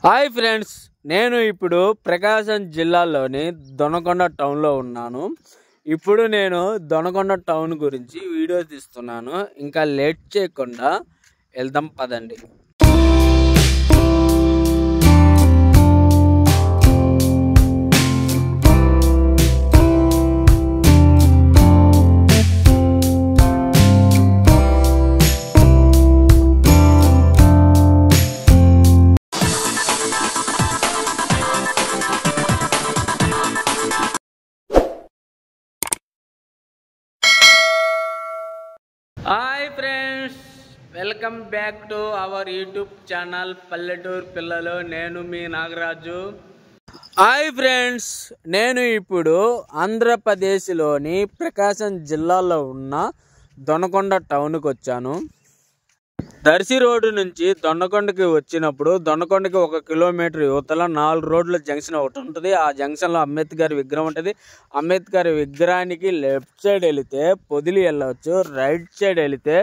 Hi friends, నేను ఇప్పుడు ప్రకాశం జిల్లాలోని దొనకొండ టౌన్లో ఉన్నాను. ఇప్పుడు నేను దొనకొండ టౌన్ గురించి వీడియో తీస్తున్నాను. ఇంకా లేట్ చేయకుండా వెళ్దాం పదండి. Hi friends, welcome back to our YouTube channel పల్లెటూరు పిల్లలు. నేను మీ నాగరాజు. హాయ్ ఫ్రెండ్స్, నేను ఇప్పుడు ఆంధ్రప్రదేశ్లోని ప్రకాశం జిల్లాలో ఉన్న దొనకొండ టౌన్కి వచ్చాను. దర్శి రోడ్డు నుంచి దొనకొండకి వచ్చినప్పుడు దొనకొండకి 1 కిలోమీటర్ యువతల 4 రోడ్ల జంక్షన్ ఒకటి ఉంటుంది. ఆ జంక్షన్లో అంబేద్కర్ విగ్రహం ఉంటుంది. అంబేద్కర్ విగ్రహానికి లెఫ్ట్ సైడ్ వెళితే పొదిలి వెళ్ళవచ్చు, రైట్ సైడ్ వెళితే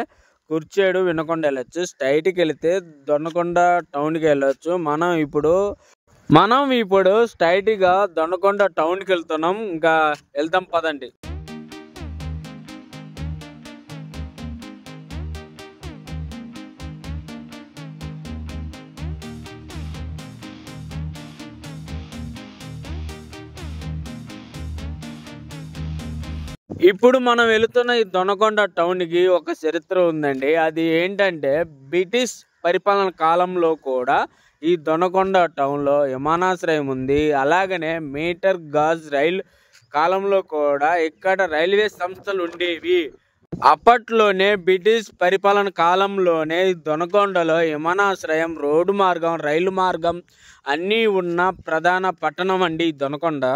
కుర్చేడు వినకొండ వెళ్ళచ్చు, స్ట్రైట్కి వెళితే దొనకొండ టౌన్కి వెళ్ళవచ్చు. మనం ఇప్పుడు స్ట్రైట్గా దొనకొండ టౌన్కి వెళ్తున్నాం. ఇంకా వెళ్తాం పదండి. ఇప్పుడు మనం వెళుతున్న ఈ దొనకొండ టౌన్కి ఒక చరిత్ర ఉందండి. అది ఏంటంటే, బ్రిటిష్ పరిపాలన కాలంలో కూడా ఈ దొనకొండ టౌన్లో విమానాశ్రయం ఉంది. అలాగనే మీటర్ గాజ్ రైలు కాలంలో కూడా ఇక్కడ రైల్వే సంస్థలు ఉండేవి. అప్పట్లోనే బ్రిటిష్ పరిపాలన కాలంలోనే దొనకొండలో విమానాశ్రయం, రోడ్డు మార్గం, రైలు మార్గం అన్నీ ఉన్న ప్రధాన పట్టణం అండి దొనకొండ.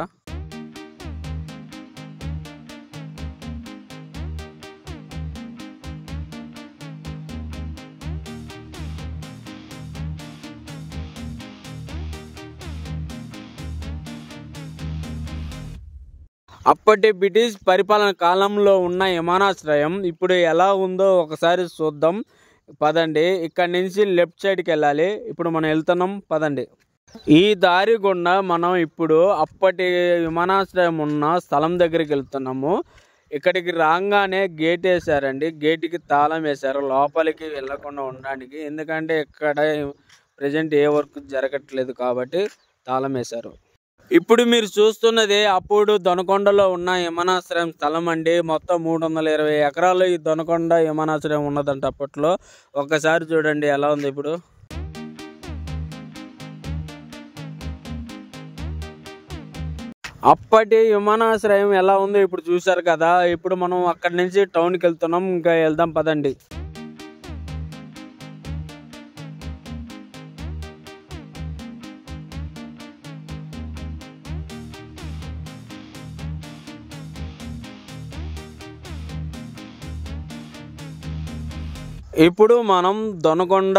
అప్పటి బ్రిటిష్ పరిపాలన కాలంలో ఉన్న విమానాశ్రయం ఇప్పుడు ఎలా ఉందో ఒకసారి చూద్దాం పదండి. ఇక్కడి నుంచి లెఫ్ట్ సైడ్కి వెళ్ళాలి. ఇప్పుడు మనం వెళ్తున్నాం పదండి. ఈ దారి గుండా మనం ఇప్పుడు అప్పటి విమానాశ్రయం ఉన్న స్థలం దగ్గరికి వెళ్తున్నాము. ఇక్కడికి రాగానే గేట్ వేశారండి. గేట్కి తాళం వేశారు లోపలికి వెళ్ళకుండా ఉండడానికి. ఎందుకంటే ఇక్కడ ప్రజెంట్ ఏ వర్క్ జరగట్లేదు కాబట్టి తాళం వేశారు. ఇప్పుడు మీరు చూస్తున్నది అప్పుడు దొనకొండలో ఉన్న విమానాశ్రయం స్థలం అండి. మొత్తం 320 ఎకరాలు ఈ దొనకొండ విమానాశ్రయం ఉన్నదంట అప్పట్లో. ఒక్కసారి చూడండి ఎలా ఉంది ఇప్పుడు. అప్పటి విమానాశ్రయం ఎలా ఉందో ఇప్పుడు చూశారు కదా. ఇప్పుడు మనం అక్కడి నుంచి టౌన్కి వెళ్తున్నాం. ఇంకా వెళ్దాం పదండి. ఇప్పుడు మనం దొనకొండ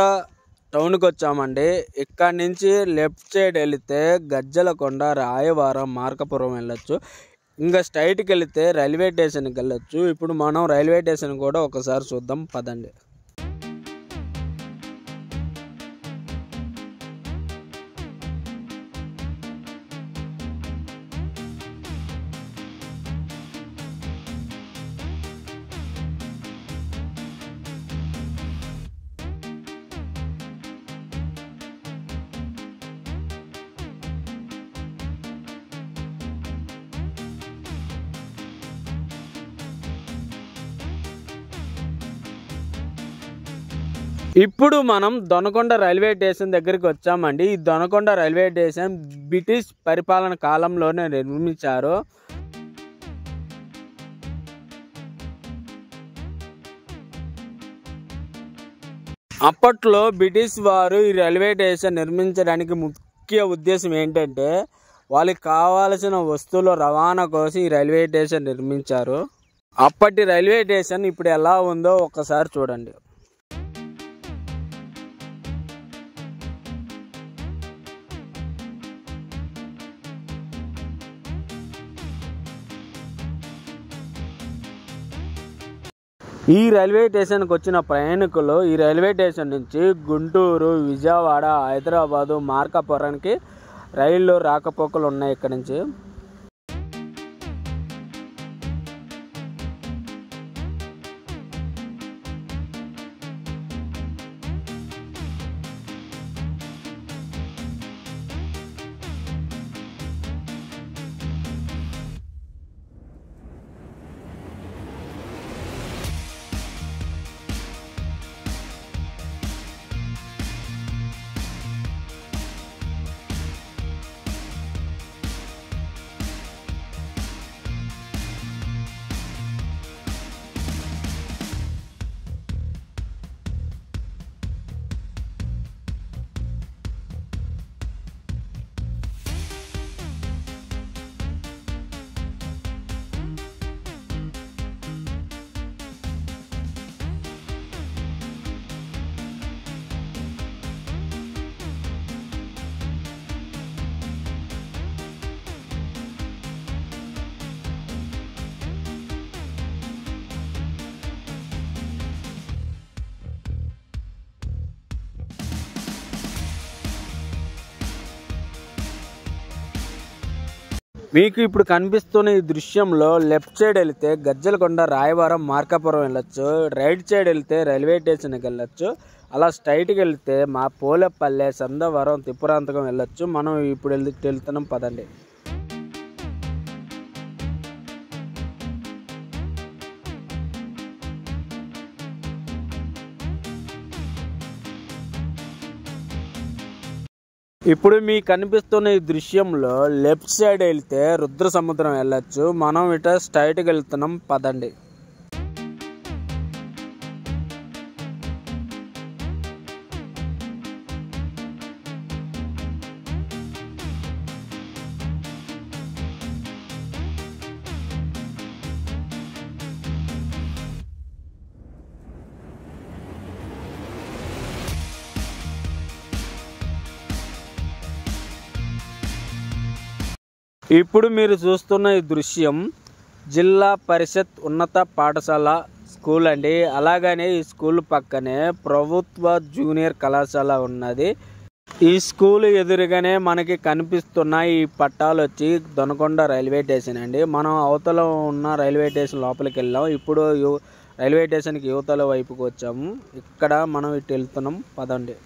టౌన్కి వచ్చామండి. ఇక్కడ నుంచి లెఫ్ట్ సైడ్ వెళితే గజ్జలకొండ, రాయవరం, మార్కాపురం వెళ్ళొచ్చు. ఇంకా స్ట్రైట్కి వెళితే రైల్వే స్టేషన్కి వెళ్ళొచ్చు. ఇప్పుడు మనం రైల్వే స్టేషన్ కూడా ఒకసారి చూద్దాం పదండి. ఇప్పుడు మనం దొనకొండ రైల్వే స్టేషన్ దగ్గరికి వచ్చామండి. ఈ దొనకొండ రైల్వే స్టేషన్ బ్రిటిష్ పరిపాలన కాలంలోనే నిర్మించారు. అప్పట్లో బ్రిటిష్ వారు ఈ రైల్వే స్టేషన్ నిర్మించడానికి ముఖ్య ఉద్దేశం ఏంటంటే, వాళ్ళకి కావాల్సిన వస్తువుల రవాణా కోసం ఈ రైల్వే స్టేషన్ నిర్మించారు. అప్పటి రైల్వే స్టేషన్ ఇప్పుడు ఎలా ఉందో ఒకసారి చూడండి. ఈ రైల్వే స్టేషన్కి వచ్చిన ప్రయాణికులు ఈ రైల్వే స్టేషన్ నుంచి గుంటూరు, విజయవాడ, హైదరాబాదు, మార్కాపురానికి రైళ్ళు రాకపోకలు ఉన్నాయి ఇక్కడ నుంచి. మీకు ఇప్పుడు కనిపిస్తున్న ఈ దృశ్యంలో లెఫ్ట్ సైడ్ వెళితే గజ్జలకొండ, రాయవరం, మార్కాపురం వెళ్ళొచ్చు. రైట్ సైడ్ వెళ్తే రైల్వే స్టేషన్కి వెళ్ళొచ్చు. అలా స్ట్రైట్కి వెళ్తే మా పోలేపల్లె, సందవరం, తిప్పురాంతకం వెళ్ళొచ్చు. మనం ఇప్పుడు వెళ్తున్నాం పదండి. ఇప్పుడు మీకు కనిపిస్తున్న ఈ దృశ్యంలో లెఫ్ట్ సైడ్ వెళ్తే రుద్ర సముద్రం వెళ్ళొచ్చు. మనం ఇట స్ట్రైట్కి వెళ్తున్నాం పదండి. ఇప్పుడు మీరు చూస్తున్న ఈ దృశ్యం జిల్లా పరిషత్ ఉన్నత పాఠశాల స్కూల్ అండి. అలాగనే ఈ స్కూల్ పక్కనే ప్రభుత్వ జూనియర్ కళాశాల ఉన్నది. ఈ స్కూల్ ఎదురుగానే మనకి కనిపిస్తున్న ఈ పట్టాలు వచ్చి దొనకొండ రైల్వే స్టేషన్ అండి. మనం అవతల ఉన్న రైల్వే స్టేషన్ లోపలికి వెళ్ళాం. ఇప్పుడు రైల్వే స్టేషన్కి యువతల వైపుకి వచ్చాము. ఇక్కడ మనం ఇటు వెళ్తున్నాం పదండి.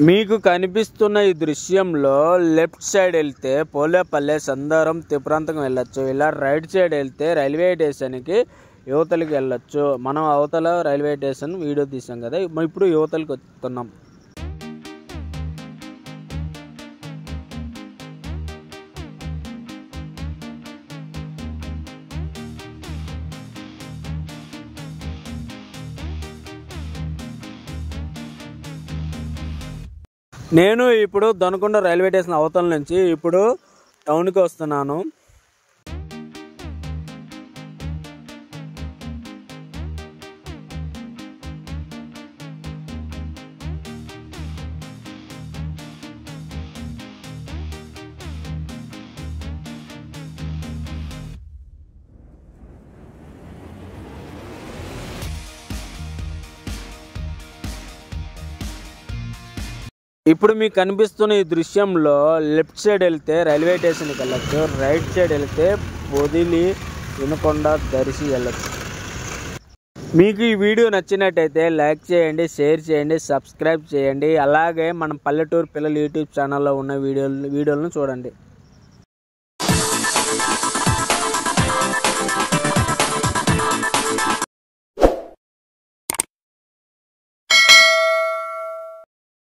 మీకు కనిపిస్తున్న ఈ దృశ్యంలో లెఫ్ట్ సైడ్ వెళ్తే పోలేపల్లె, సందవరం, తిప్పురాంతకం వెళ్ళొచ్చు. ఇలా రైట్ సైడ్ వెళ్తే రైల్వే స్టేషన్కి యువతలకి వెళ్ళొచ్చు. మనం అవతల రైల్వే స్టేషన్ వీడియో తీసాం కదా, ఇప్పుడు యువతలకి వస్తున్నాం. నేను ఇప్పుడు దొనకొండ రైల్వే స్టేషన్ అవతల నుంచి ఇప్పుడు టౌన్కి వస్తున్నాను. ఇప్పుడు మీకు కనిపిస్తున్న ఈ దృశ్యంలో లెఫ్ట్ సైడ్ వెళ్తే రైల్వే స్టేషన్కి వెళ్ళొచ్చు. రైట్ సైడ్ వెళ్తే పొదిలి, వినుకొండ, దర్శి వెళ్ళొచ్చు. మీకు ఈ వీడియో నచ్చినట్టయితే లైక్ చేయండి, షేర్ చేయండి, సబ్స్క్రైబ్ చేయండి. అలాగే మన పల్లెటూరు పిల్లలు యూట్యూబ్ ఛానల్లో ఉన్న వీడియోలను చూడండి.